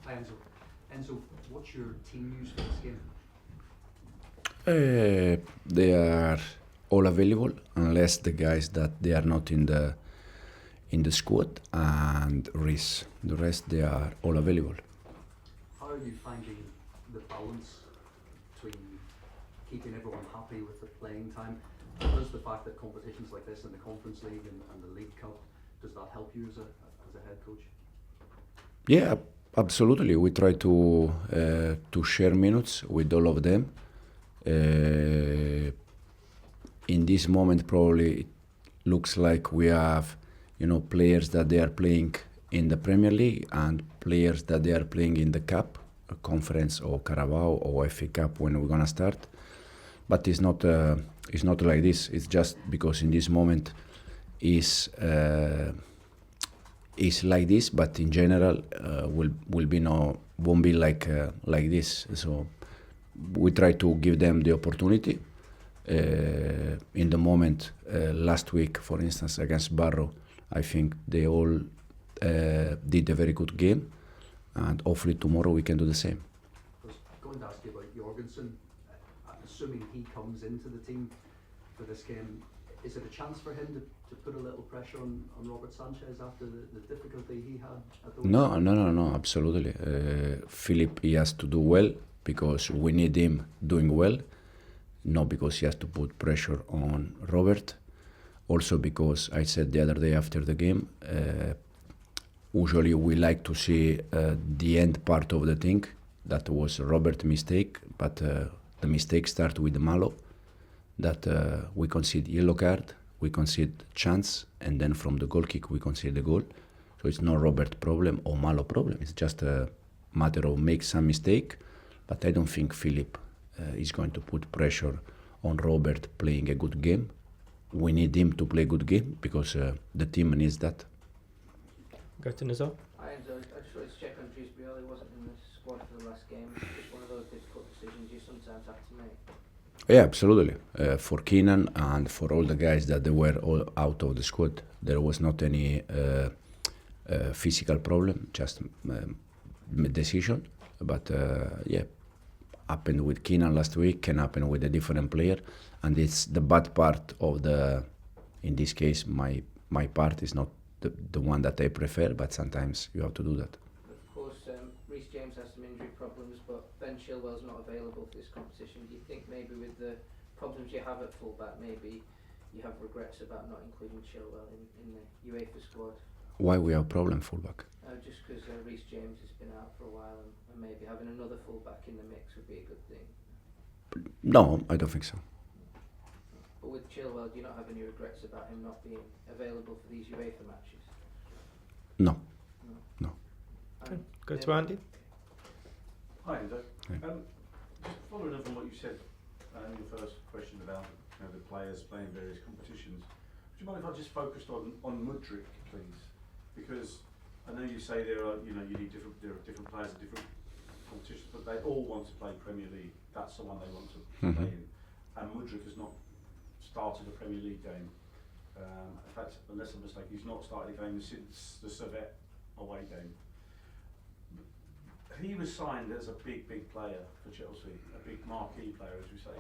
Hi Enzo. Enzo, what's your team news for this game? They are all available unless the guys that they are not in the squad and Reece. The rest they are all available. How are you finding the balance between keeping everyone happy with the playing time? Does the fact that competitions like this in the Conference League and the League Cup, does that help you as a head coach? Yeah, absolutely. We try to share minutes with all of them. In this moment, probably it looks like we have, players that they are playing in the Premier League and players that they are playing in the Cup, Conference or Carabao or FA Cup when we're gonna start. But it's not like this. It's just because in this moment is like this. But in general, won't be like this. So we try to give them the opportunity. In the moment, last week, for instance, against Barrow, I think they all did a very good game, and hopefully tomorrow we can do the same. I was going to ask you about Jorgensen. Assuming he comes into the team for this game, is it a chance for him to put a little pressure on Robert Sanchez after the difficulty he had at the No, absolutely. Philip, he has to do well because we need him doing well, not because he has to put pressure on Robert. Also because I said the other day after the game, usually we like to see the end part of the thing. That was Robert's mistake, but the mistake starts with Malo, that we concede yellow card, we concede chance, and then from the goal kick we concede the goal. So it's not Robert problem or Malo problem. It's just a matter of make some mistake. But I don't think Philip is going to put pressure on Robert playing a good game. We need him to play a good game because the team needs that. Go to Nizar. I just wanted to check on Dewsbury. He wasn't in the squad for the last game. It's one of those difficult decisions you sometimes have to make. Yeah, absolutely. For Keenan and for all the guys that they were all out of the squad, there was not any physical problem, just decision. But happened with Keenan last week, can happen with a different player, and it's the bad part of in this case, my part is not the one that I prefer, but sometimes you have to do that. Of course, Reece James has some injury problems, but Ben Chilwell's not available for this competition. Do you think maybe with the problems you have at fullback, maybe you have regrets about not including Chilwell in the UEFA squad? Why we have problem fullback? Just because Reece James has been out for a while, and maybe having another fullback in the mix would be a good thing. No, I don't think so. But with Chilwell, do you not have any regrets about him not being available for these UEFA matches? No. Okay. Go to Andy. Hi, Enzo. Hi. Just following up on what you said in your first question about the players playing various competitions. Would you mind if I just focused on Mudryk, please? Because I know you say there are different players at different competitions, but they all want to play Premier League. That's the one they want to play in. And Mudryk has not started a Premier League game. In fact, unless I'm mistaken, he's not started a game since the Servette away game. He was signed as a big player for Chelsea, a big marquee player, as we say.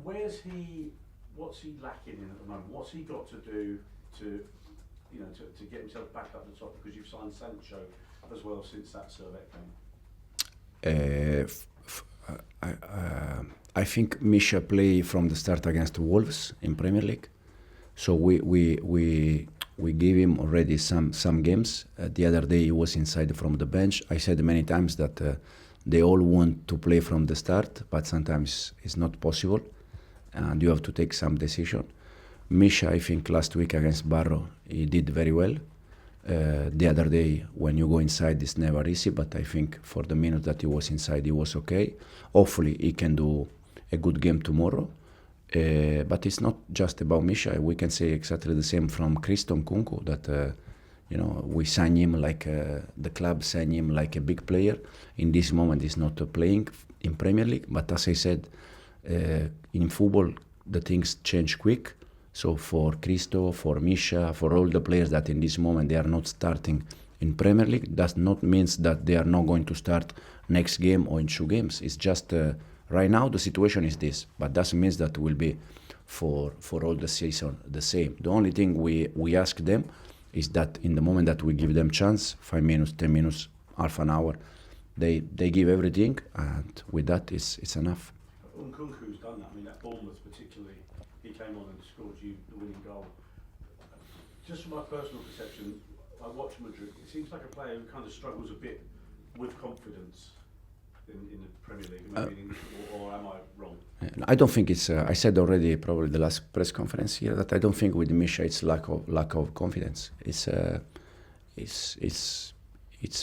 What's he lacking in at the moment? What's he got to do to get himself back up the top? Because you've signed Sancho as well since that Servette game. I think Misha play from the start against Wolves in Premier League, so we gave him already some games. The other day he was inside from the bench. I said many times that they all want to play from the start, but sometimes it's not possible, and you have to take some decision. Misha, I think last week against Barrow, he did very well. The other day, when you go inside, it's never easy, but I think for the minute that he was inside, he was okay. Hopefully, he can do a good game tomorrow. But it's not just about Misha. We can say exactly the same from Nkunku, that we sign him like the club sign him like a big player. In this moment, he's not playing in Premier League. But as I said, in football, the things change quick. So for Christo, for Misha, for all the players that in this moment they are not starting in Premier League does not mean that they are not going to start next game or in 2 games. It's just right now the situation is this, but doesn't mean that will be for all the season the same. The only thing we ask them is that in the moment that we give them chance, 5 minutes, 10 minutes, half an hour, they give everything, and with that it's enough. Nkunku's done that. I mean, that Bournemouth particularly, he came on and scored you the winning goal. Just from my personal perception, I watch Mudryk. It seems like a player who kind of struggles a bit with confidence in the Premier League. Or am I wrong? I don't think it's. I said already, probably the last press conference here, that I don't think with Misha it's lack of confidence. It's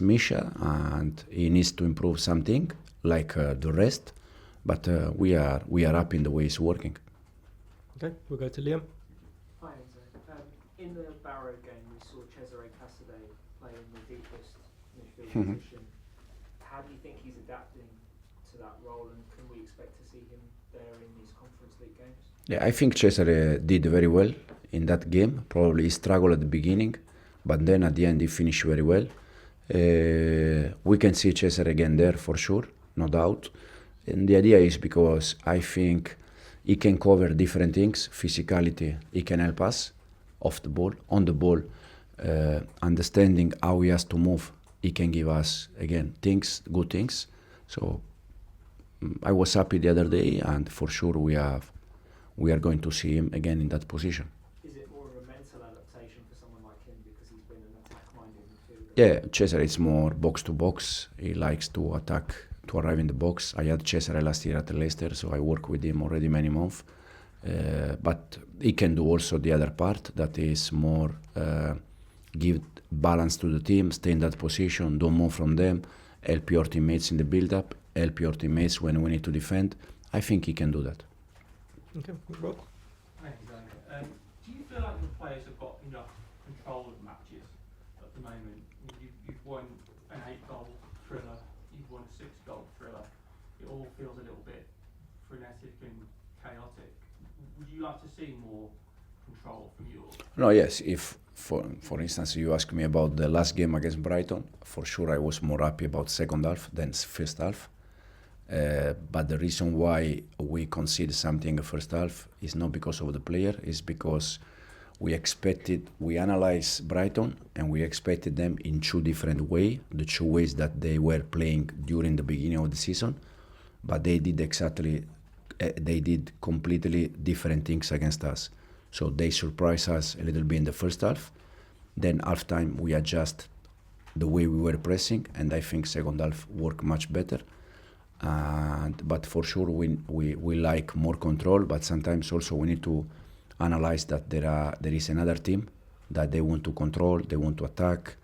Misha, and he needs to improve something like the rest. But we are happy in the way it's working. Okay, we'll go to Liam. Hi Enzo. In the Barrow game we saw Cesare Casadei play in the deepest midfield position. How do you think he's adapting to that role, and can we expect to see him there in these Conference League games? Yeah, I think Cesare did very well in that game. Probably he struggled at the beginning, but then at the end he finished very well. We can see Cesare again there for sure, no doubt. And the idea is because I think he can cover different things. Physicality, he can help us off the ball, on the ball, understanding how he has to move. He can give us, again, good things. So I was happy the other day, and for sure we are going to see him again in that position. Is it more of a mental adaptation for someone like him because he's been an attack-minded midfielder? Yeah, Cesare is more box to box. He likes to attack, to arrive in the box. I had Cesare last year at Leicester, so I work with him already many months. But he can do also the other part, that is more give balance to the team, stay in that position, don't move from them, help your teammates in the build-up, help your teammates when we need to defend. I think he can do that. Okay, Rob. Thanks, Zane. Do you feel like the players have got enough control of matches at the moment? You've won an 8-goal thriller, you've won a 6-goal thriller. It all feels a little bit frenetic and chaotic. Would you like to see more control from you? No, yes. If, for instance, you ask me about the last game against Brighton, for sure I was more happy about second half than first half. But the reason why we conceded something in the first half is not because of the player, it's because we analyzed Brighton and we expected them in 2 different ways, the 2 ways that they were playing during the beginning of the season, but they did completely different things against us. So they surprised us a little bit in the first half. Then half time we adjust the way we were pressing, and I think second half worked much better. But for sure we like more control, but sometimes also we need to analyze that there is another team that they want to control, they want to attack,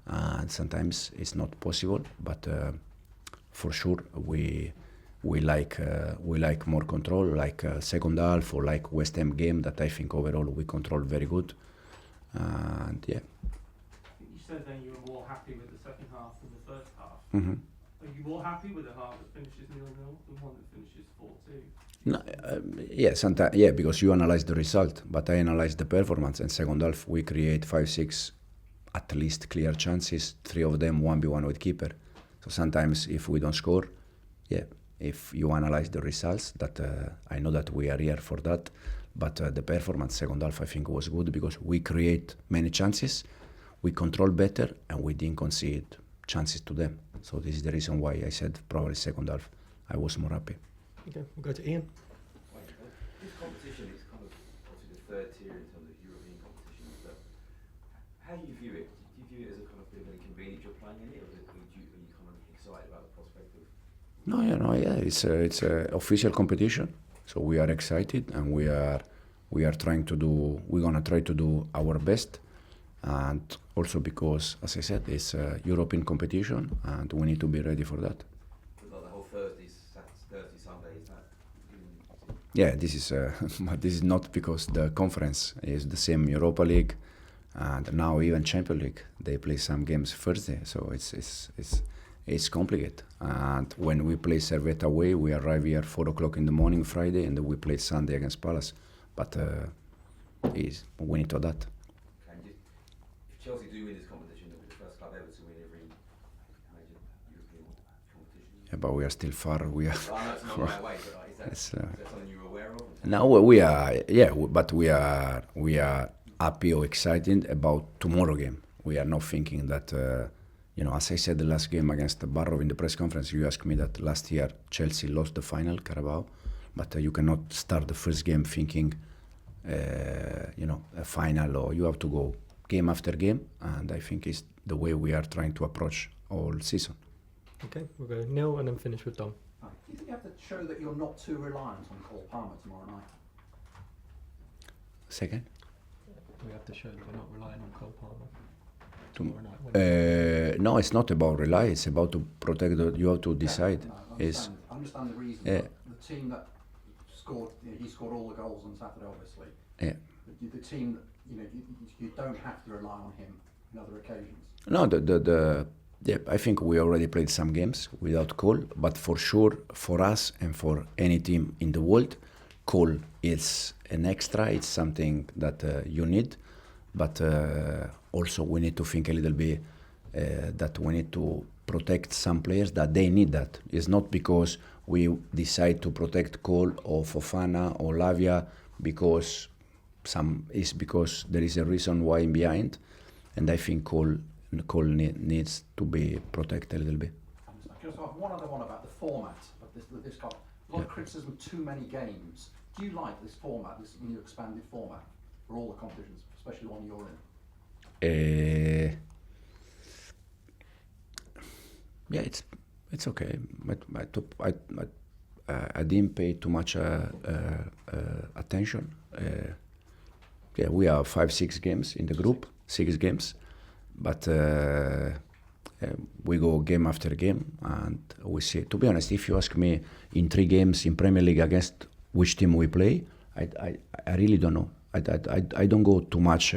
and sometimes it's not possible. But for sure we like more control, like second half or like West Ham game that I think overall we control very good. And yeah. You said then you were more happy with the second half than the first half. Mm-hmm. Are you more happy with a half that finishes 0-0 than one that finishes 4-2? No, yeah, sometimes, yeah, because you analyze the result, but I analyze the performance. And second half, we create 5-6 at least clear chances, 3 of them 1v1 with keeper. So sometimes if we don't score, yeah, if you analyze the results, that I know that we are here for that, but the performance second half I think was good because we create many chances, we control better, and we didn't concede chances to them. So this is the reason why I said probably second half I was more happy. Okay, we'll go to Ian. This competition is kind of obviously the third tier in terms of European competitions, but how do you view it? Do you view it as a kind of bit of an inconvenience you're playing in it, or are you kind of excited about the prospect of? No, it's a official competition, so we are excited and we're gonna try to do our best, and also because, as I said, it's a European competition and we need to be ready for that. But the whole Thursday, Sunday, is that? Yeah, this is but this is not because the conference is the same Europa League, and now even Champions League they play some games Thursday, so it's complicated. And when we play Servette away, we arrive here 4 o'clock in the morning Friday, and then we play Sunday against Palace. But we need to adapt. If Chelsea do win this competition, they'll be the first club ever but we are still far. We are. Well, I know it's not the right way, but like, is that It's, is that something you're aware of? Now we are, yeah, but we are happy or excited about tomorrow game. We are not thinking that, as I said, the last game against the Barrow in the press conference, you asked me that last year Chelsea lost the final, Carabao, but you cannot start the first game thinking, a final, or you have to go game after game, and I think it's the way we are trying to approach all season. Okay, we'll go Neil and then finish with Dom. Do you think you have to show that you're not too reliant on Cole Palmer tomorrow night? Second? We have to show that we're not relying on Cole Palmer. Tom- Tomorrow night. No, it's not about rely. It's about to protect. You have to decide. Yeah, no, I understand the reason. Yeah. But the team that scored, he scored all the goals on Saturday, obviously. Yeah. The team that you don't have to rely on him in other occasions. No, I think we already played some games without Cole, but for sure, for us and for any team in the world, Cole is an extra. It's something that you need, but also we need to think a little bit that we need to protect some players that they need that. It's not because we decide to protect Cole or Fofana or Lavia because because there is a reason why behind, and I think Cole needs to be protected a little bit. I just have one other one about the format of this cup. A lot of criticism, too many games. Do you like this format, this new expanded format for all the competitions, especially the one you're in? Yeah, it's okay. I didn't pay too much attention. We have 5-6 games in the group, 6 games, but we go game after game, and we see. To be honest, if you ask me in 3 games in Premier League against which team we play, I really don't know. I don't go too much.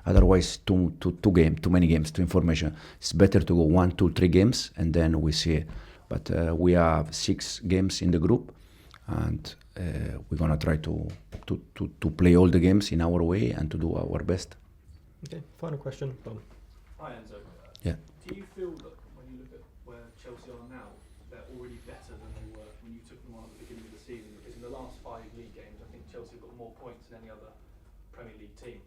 Otherwise, too many games, too information. It's better to go 1, 2, 3 games, and then we see. But we have 6 games in the group, and we're gonna try to play all the games in our way and to do our best. Okay, final question, Dom. Hi Enzo. Yeah. Do you feel that when you look at where Chelsea are now, they're already better than they were when you took them on at the beginning of the season? Because in the last 5 league games, I think Chelsea have got more points than any other Premier League team.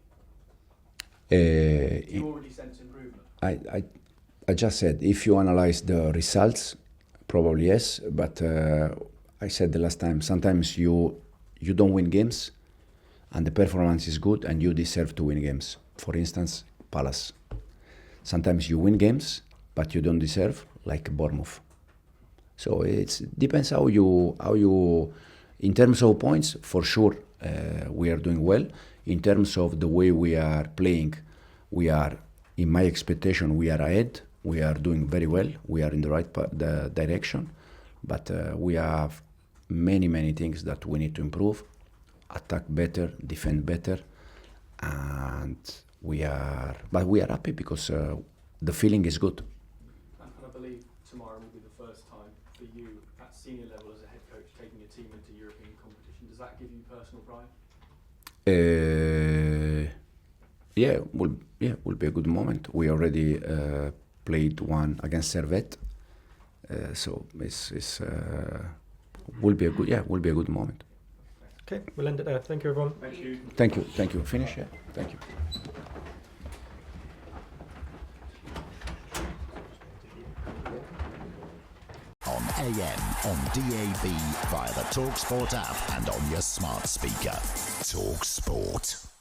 Do you already sense improvement? I just said, if you analyze the results, probably yes, but I said the last time, sometimes you don't win games and the performance is good and you deserve to win games. For instance, Palace. Sometimes you win games, but you don't deserve, like Bournemouth. So it depends how you, in terms of points, for sure, we are doing well. In terms of the way we are playing, we are, in my expectation, we are ahead. We are doing very well. We are in the right the direction, but we have many things that we need to improve. Attack better, defend better, and we are happy because the feeling is good. And I believe tomorrow will be the first time for you at senior level as a head coach taking your team into European competition. Does that give you personal pride? Will be a good moment. We already played one against Servette, so it's will be a good moment. Okay, we'll end it there. Thank you, everyone. Thank you. Finish, yeah. Thank you. On AM, on DAB, via the talkSPORT app and on your smart speaker. talkSPORT.